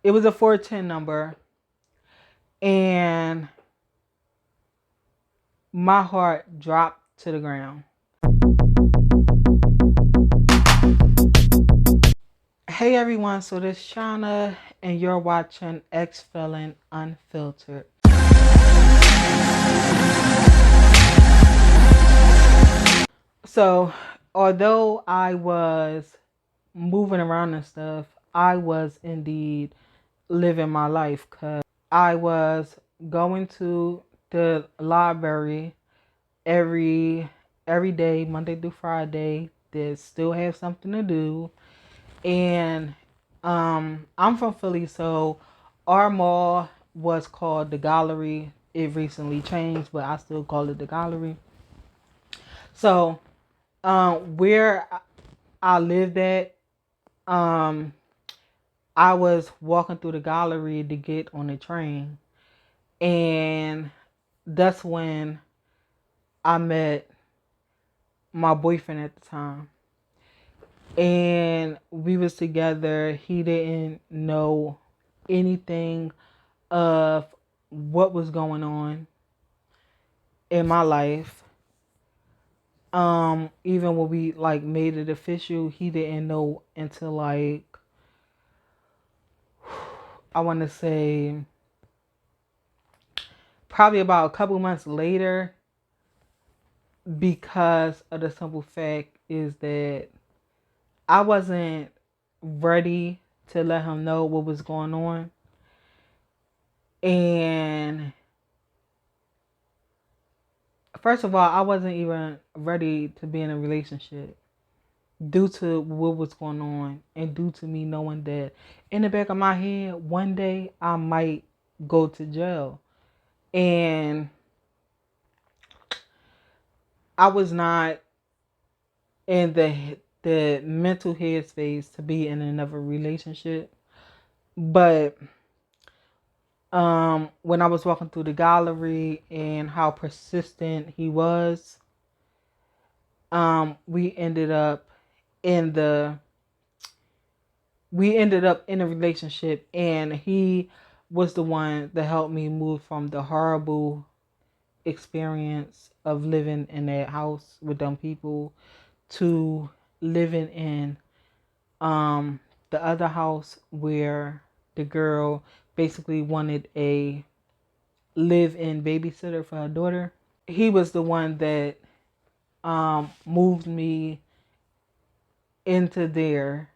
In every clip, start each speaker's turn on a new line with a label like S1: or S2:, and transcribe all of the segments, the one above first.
S1: It was a 410 number, and my heart dropped to the ground. Hey everyone, so this is Shauna, and you're watching Ex Felon Unfiltered. So, although I was moving around and stuff, I was indeed living my life because I was going to the library every every day, Monday through Friday. That still have something to do, and I'm from Philly, so our mall was called the Gallery. It recently changed, but I still call it the Gallery. So, where I lived at, um, I was walking through the gallery to get on the train, and that's when I met my boyfriend at the time. And we was together. He didn't know anything of what was going on in my life. Even when we like made it official, he didn't know until like I want to say probably about a couple months later, because of the simple fact is that I wasn't ready to let him know what was going on. And first of all, I wasn't even ready to be in a relationship due to what was going on and due to me knowing that in the back of my head, one day I might go to jail. And I was not in the mental headspace to be in another relationship. But when I was walking through the gallery and how persistent he was, we ended up in the we ended up in a relationship, and he was the one that helped me move from the horrible experience of living in that house with them people to living in the other house where the girl basically wanted a live-in babysitter for her daughter. He was the one that moved me into there.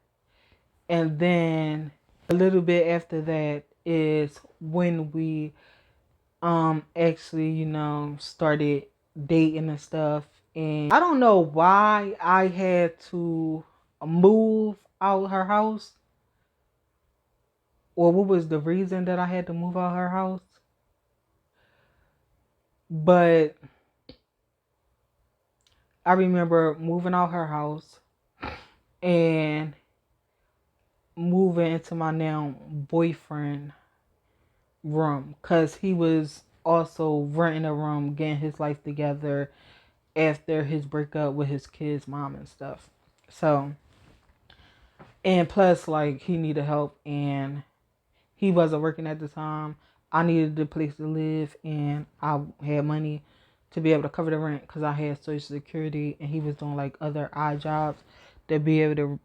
S1: And then a little bit after that is when we actually, started dating and stuff. And I don't know why I had to move out her house, or what was the reason that I had to move out her house. But I remember moving out her house and moving into my now boyfriend room, because he was also renting a room, getting his life together after his breakup with his kid's mom and stuff. So, and plus, like, he needed help, and he wasn't working at the time. I needed a place to live, and I had money to be able to cover the rent because I had Social Security, and he was doing like other odd jobs to be able to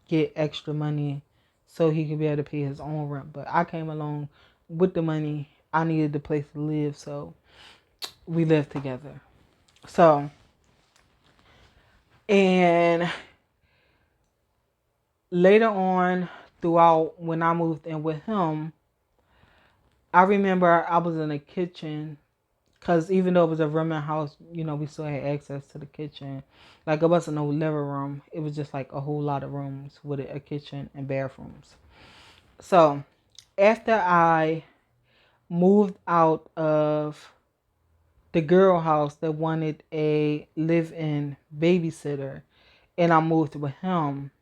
S1: get extra money so he could be able to pay his own rent. But I came along with the money. I needed the place to live, so we lived together. So, and later on, throughout when I moved in with him, I remember I was in the kitchen, because even though it was a rooming house, we still had access to the kitchen. Like, it wasn't no living room. It was just like a whole lot of rooms with a kitchen and bathrooms. So, after I moved out of the girl house that wanted a live-in babysitter, and I moved with him,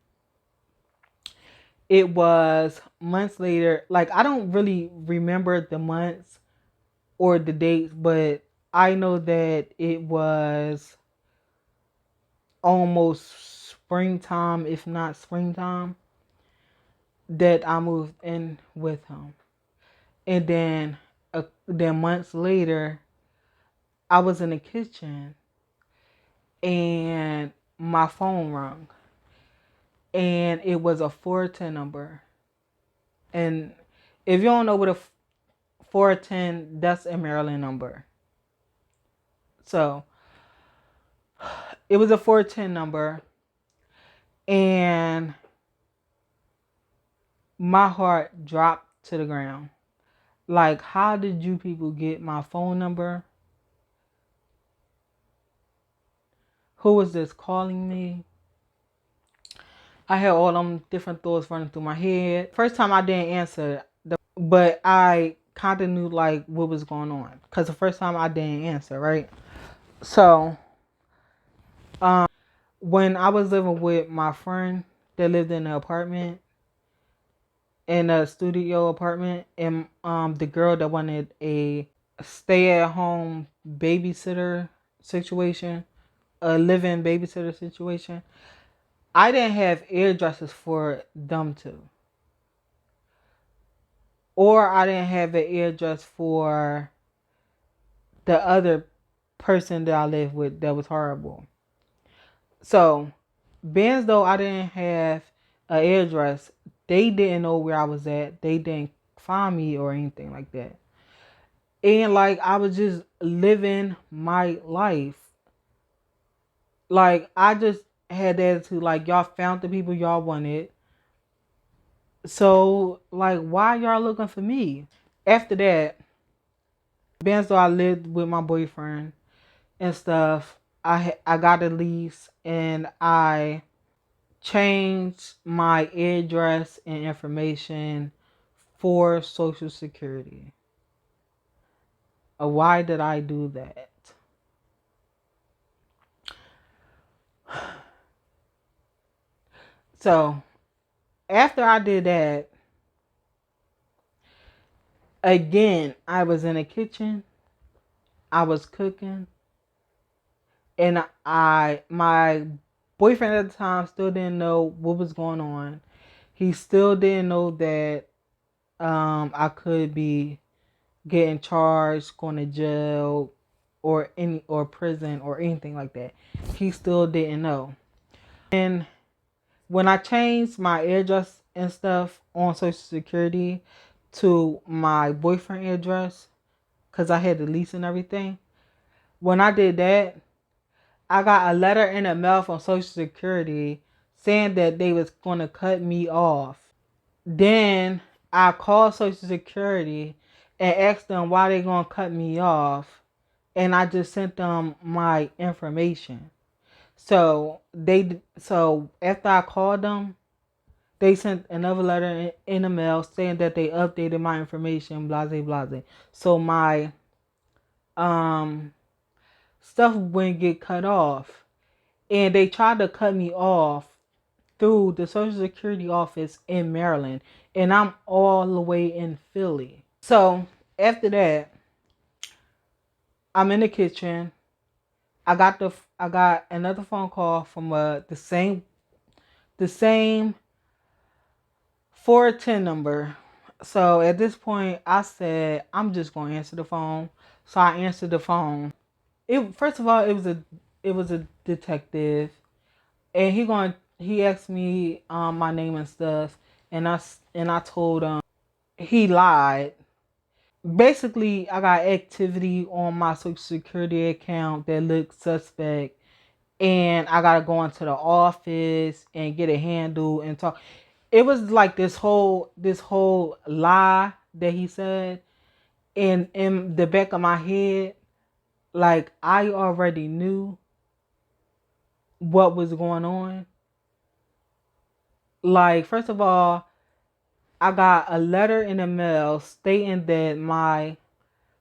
S1: it was months later. Like, I don't really remember the months or the dates, but I know that it was almost springtime, if not springtime. that I moved in with him. And then months later, I was in the kitchen and my phone rang. And it was a 410 number. And if you don't know what a 410, that's a Maryland number. So it was a 410 number. And my heart dropped to the ground. Like, how did you people get my phone number? Who was this calling me? I had all them different thoughts running through my head. First time I didn't answer, but I kind of knew like what was going on. Because the first time I didn't answer, right? So, when I was living with my friend that lived in an apartment, in a studio apartment, and the girl that wanted a stay-at-home babysitter situation, a living babysitter situation, I didn't have addresses for them two. Or I didn't have an address for the other person that I lived with that was horrible. So, being as though I didn't have an address, they didn't know where I was at. They didn't find me or anything like that. And like I was just living my life. Like I just had that attitude, like y'all found the people y'all wanted. So like why y'all looking for me? After that, being as though I lived with my boyfriend and stuff, I got a lease and I changed my address and information for Social Security. Why did I do that? So after I did that, again, I was in the kitchen, I was cooking, and my boyfriend at the time still didn't know what was going on. He still didn't know that I could be getting charged, going to jail, or prison or anything like that. He still didn't know. And when I changed my address and stuff on Social Security to my boyfriend address, because I had the lease and everything, when I did that, I got a letter in the mail from Social Security saying that they was going to cut me off. Then I called Social Security and asked them why they going to cut me off. And I just sent them my information. So after I called them, they sent another letter in the mail saying that they updated my information, blase blase. So my stuff wouldn't get cut off. And they tried to cut me off through the Social Security office in Maryland. And I'm all the way in Philly. So after that, I'm in the kitchen. I got another phone call from the same 410 number. So at this point, I said I'm just gonna answer the phone. So I answered the phone. It first of all, it was a detective, and he asked me my name and stuff, and I told him. He lied. Basically, I got activity on my Social Security account that looked suspect, and I gotta go into the office and get it handled and talk. It was like this whole lie that he said, and in the back of my head, like I already knew what was going on. Like first of all, I got a letter in the mail stating that my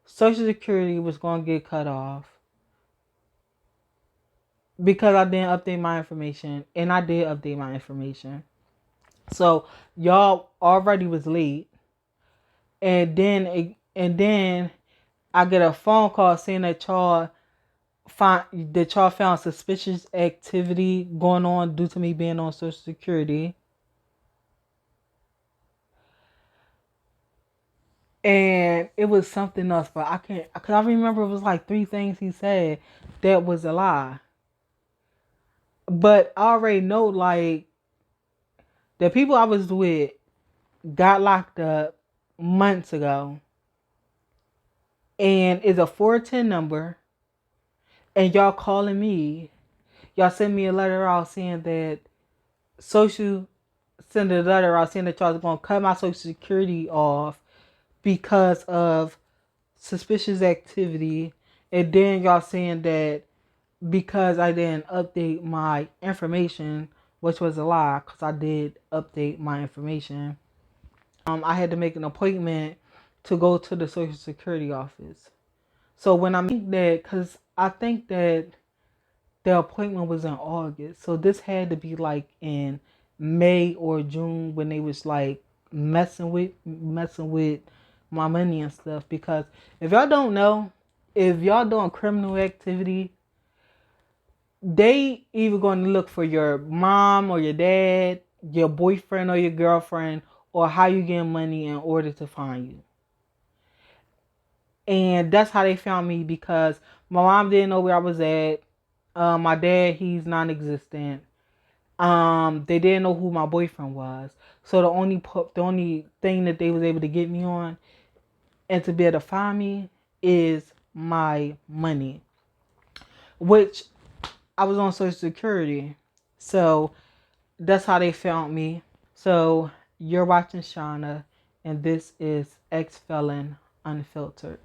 S1: Social Security was going to get cut off because I didn't update my information, and I did update my information. So y'all already was late, and then I get a phone call saying that y'all found suspicious activity going on due to me being on Social Security. And it was something else, but I can't, because I remember it was like three things he said that was a lie. But I already know, like, the people I was with got locked up months ago. And it's a 410 number. And y'all calling me. Y'all sent me a letter out saying that social, send a letter out saying that y'all was going to cut my social security off because of suspicious activity. And then y'all saying that because I didn't update my information, which was a lie, because I did update my information. I had to make an appointment to go to the Social Security office. So when I think that, because I think that the appointment was in August, so this had to be like in May or June when they was like messing with my money and stuff. Because if y'all don't know, if y'all doing criminal activity, they either going to look for your mom or your dad, your boyfriend or your girlfriend, or how you get money in order to find you. And that's how they found me, because my mom didn't know where I was at. My dad, he's non-existent. They didn't know who my boyfriend was. So the only thing that they was able to get me on and to be able to find me is my money, which I was on Social Security. So that's how they found me. So you're watching Shauna, and this is Ex Felon Unfiltered.